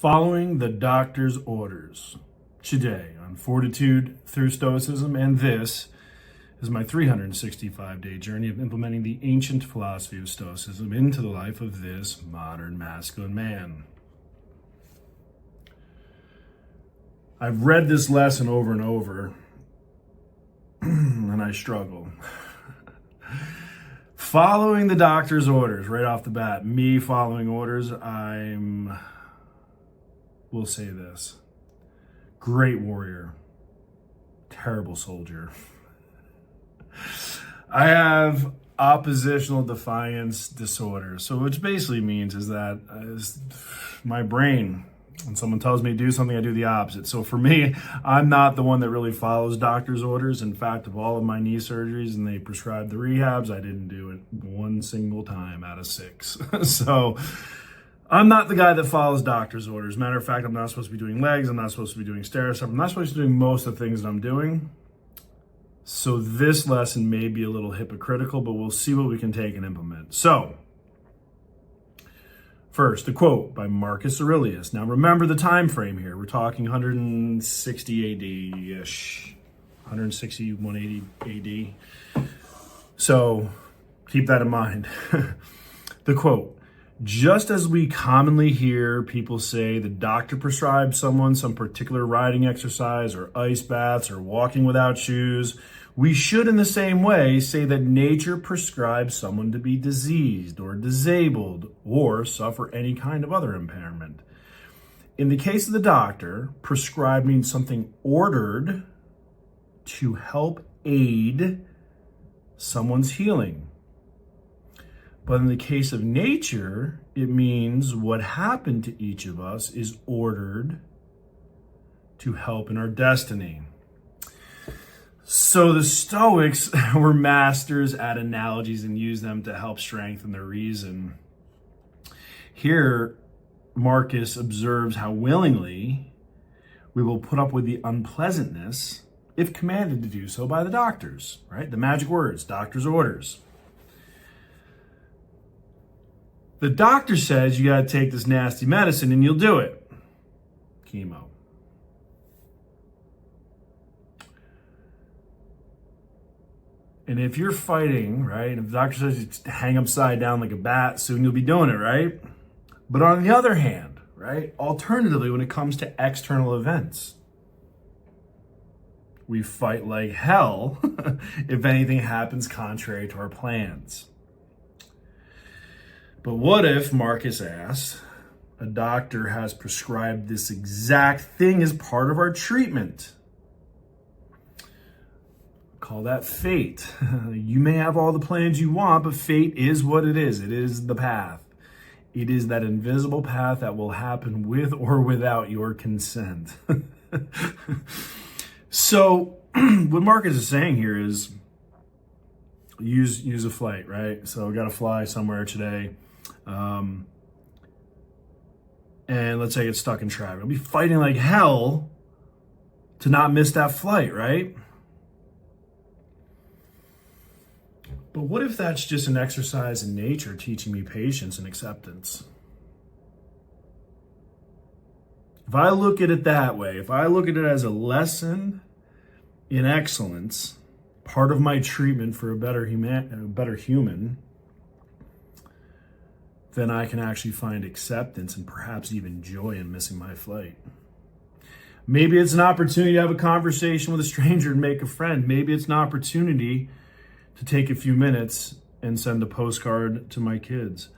Following the doctor's orders today on Fortitude through Stoicism, and this is my 365-day journey of implementing the ancient philosophy of Stoicism into the life of this modern masculine man. I've read this lesson over and over, and I struggle. Following the doctor's orders, right off the bat, me following orders, we'll say this: great warrior, terrible soldier. I have oppositional defiance disorder. So which basically means is that my brain, when someone tells me to do something, I do the opposite. So for me, I'm not the one that really follows doctor's orders. In fact, of all of my knee surgeries and they prescribed the rehabs, I didn't do it one single time out of 6. So I'm not the guy that follows doctor's orders. Matter of fact, I'm not supposed to be doing legs. I'm not supposed to be doing stair stuff. I'm not supposed to be doing most of the things that I'm doing. So this lesson may be a little hypocritical, but we'll see what we can take and implement. So first, a quote by Marcus Aurelius. Now remember the time frame here. We're talking 160 AD-ish, 160, 180 AD. So keep that in mind. The quote: just as we commonly hear people say the doctor prescribes someone some particular riding exercise or ice baths or walking without shoes, we should in the same way say that nature prescribes someone to be diseased or disabled or suffer any kind of other impairment. In the case of the doctor, prescribed means something ordered to help aid someone's healing. But in the case of nature, it means what happened to each of us is ordered to help in our destiny. So the Stoics were masters at analogies and used them to help strengthen their reason. Here, Marcus observes how willingly we will put up with the unpleasantness if commanded to do so by the doctors, right? The magic words, doctor's orders. The doctor says you got to take this nasty medicine and you'll do it. Chemo. And if you're fighting, right, if the doctor says you hang upside down like a bat, soon you'll be doing it, right? But on the other hand, right, alternatively, when it comes to external events, we fight like hell if anything happens contrary to our plans. But what if, Marcus asks, a doctor has prescribed this exact thing as part of our treatment? Call that fate. You may have all the plans you want, but fate is what it is. It is the path. It is that invisible path that will happen with or without your consent. So what Marcus is saying here is use a flight, right? So I got to fly somewhere today. And let's say it's stuck in traffic. I'll be fighting like hell to not miss that flight, right? But what if that's just an exercise in nature teaching me patience and acceptance? If I look at it that way, if I look at it as a lesson in excellence, part of my treatment for a better human, then I can actually find acceptance and perhaps even joy in missing my flight. Maybe it's an opportunity to have a conversation with a stranger and make a friend. Maybe it's an opportunity to take a few minutes and send a postcard to my kids.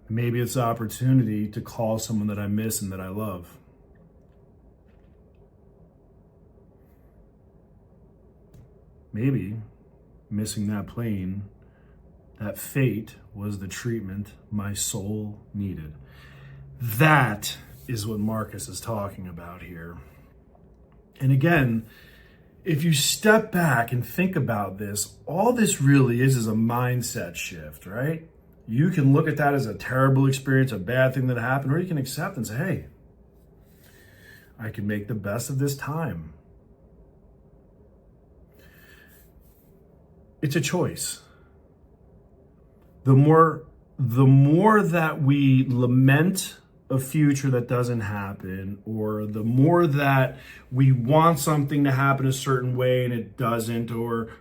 Maybe it's an opportunity to call someone that I miss and that I love. Maybe missing that plane, that fate, was the treatment my soul needed. That is what Marcus is talking about here. And again, if you step back and think about this, all this really is a mindset shift, right? You can look at that as a terrible experience, a bad thing that happened, or you can accept and say, hey, I can make the best of this time. It's a choice. The more that we lament a future that doesn't happen, or the more that we want something to happen a certain way and it doesn't, or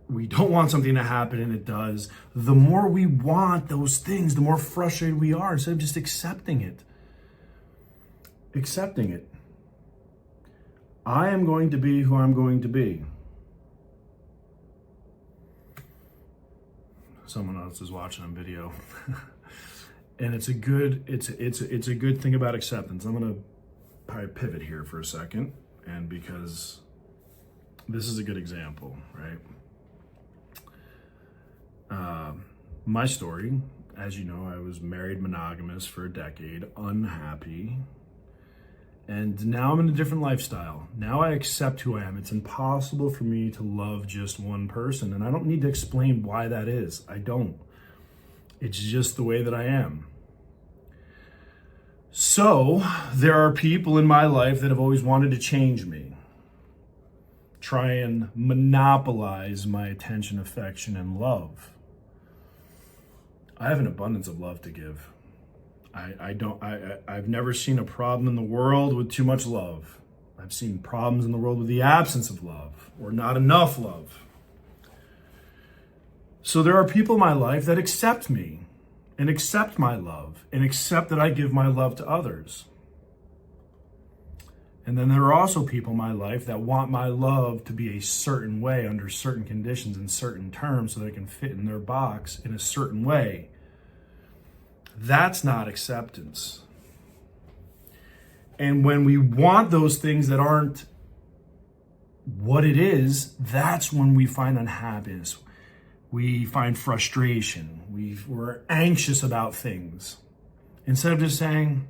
we don't want something to happen and it does, the more we want those things, the more frustrated we are, instead of just accepting it. Accepting it. I am going to be who I'm going to be. Someone else is watching on video. And it's a good thing about acceptance. I'm gonna probably pivot here for a second, and because this is a good example, right? My story, as you know, I was married, monogamous for a decade, unhappy, and now I'm in a different lifestyle. Now I accept who I am. It's impossible for me to love just one person, and I don't need to explain why that is. I don't. It's just the way that I am. So there are people in my life that have always wanted to change me, try and monopolize my attention, affection, and love. I have an abundance of love to give. I've never seen a problem in the world with too much love. I've seen problems in the world with the absence of love or not enough love. So there are people in my life that accept me and accept my love and accept that I give my love to others. And then there are also people in my life that want my love to be a certain way under certain conditions and certain terms so they can fit in their box in a certain way. That's not acceptance. And when we want those things that aren't what it is, that's when we find unhappiness. We find frustration. We're anxious about things. Instead of just saying,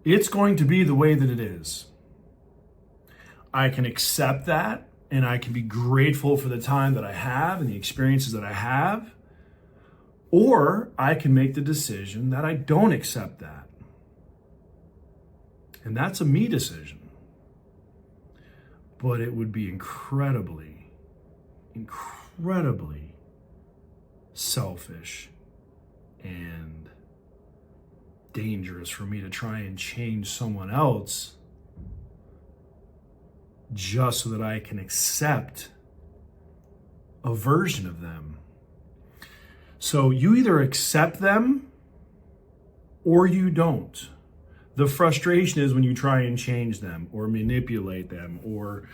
it's going to be the way that it is. I can accept that, and I can be grateful for the time that I have and the experiences that I have. Or I can make the decision that I don't accept that. And that's a me decision. But it would be incredibly selfish and dangerous for me to try and change someone else just so that I can accept a version of them. So you either accept them or you don't. The frustration is when you try and change them or manipulate them, or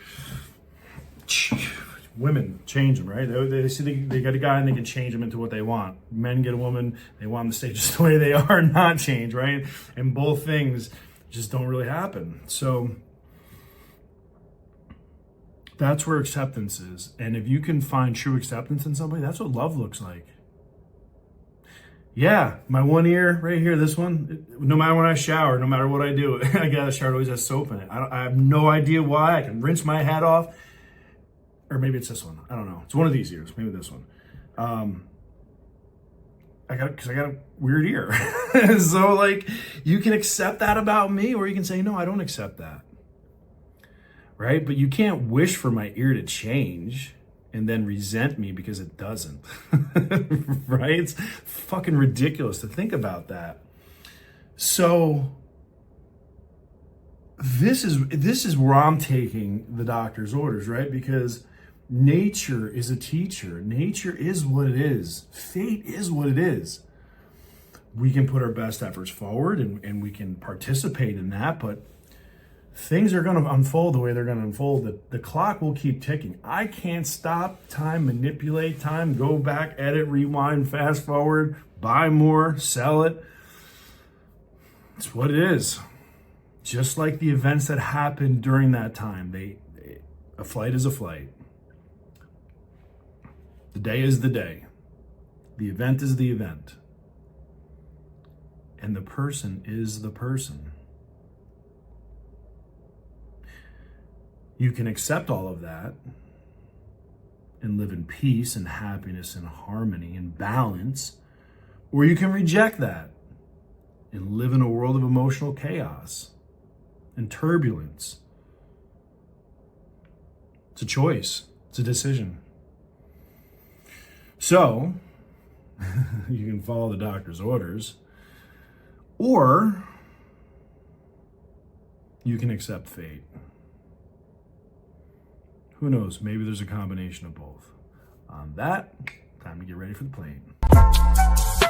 women change them, right? They see they got a guy and they can change them into what they want. Men get a woman, they want them to stay just the way they are and not change, right? And both things just don't really happen. So that's where acceptance is. And if you can find true acceptance in somebody, that's what love looks like. Yeah, my one ear right here, this one, no matter when I shower, no matter what I do, I got a shower, it always has soap in it. I have no idea why. I can rinse my head off. Or maybe it's this one. I don't know. It's one of these ears. Maybe this one. Because I got a weird ear. So like, you can accept that about me, or you can say, no, I don't accept that. Right? But you can't wish for my ear to change and then resent me because it doesn't. Right? It's fucking ridiculous to think about that. So this is where I'm taking the doctor's orders, right? Because nature is a teacher. Nature is what it is. Fate is what it is. We can put our best efforts forward and we can participate in that, but things are going to unfold the way they're going to unfold. The clock will keep ticking. I can't stop time, manipulate time, go back, edit, rewind, fast forward, buy more, sell it. It's what it is. Just like the events that happened during that time. A flight is a flight. The day is the day. The event is the event. And the person is the person. You can accept all of that and live in peace and happiness and harmony and balance, or you can reject that and live in a world of emotional chaos and turbulence. It's a choice. It's a decision. So, you can follow the doctor's orders, Or you can accept fate. Who knows? Maybe there's a combination of both. On that, time to get ready for the plane.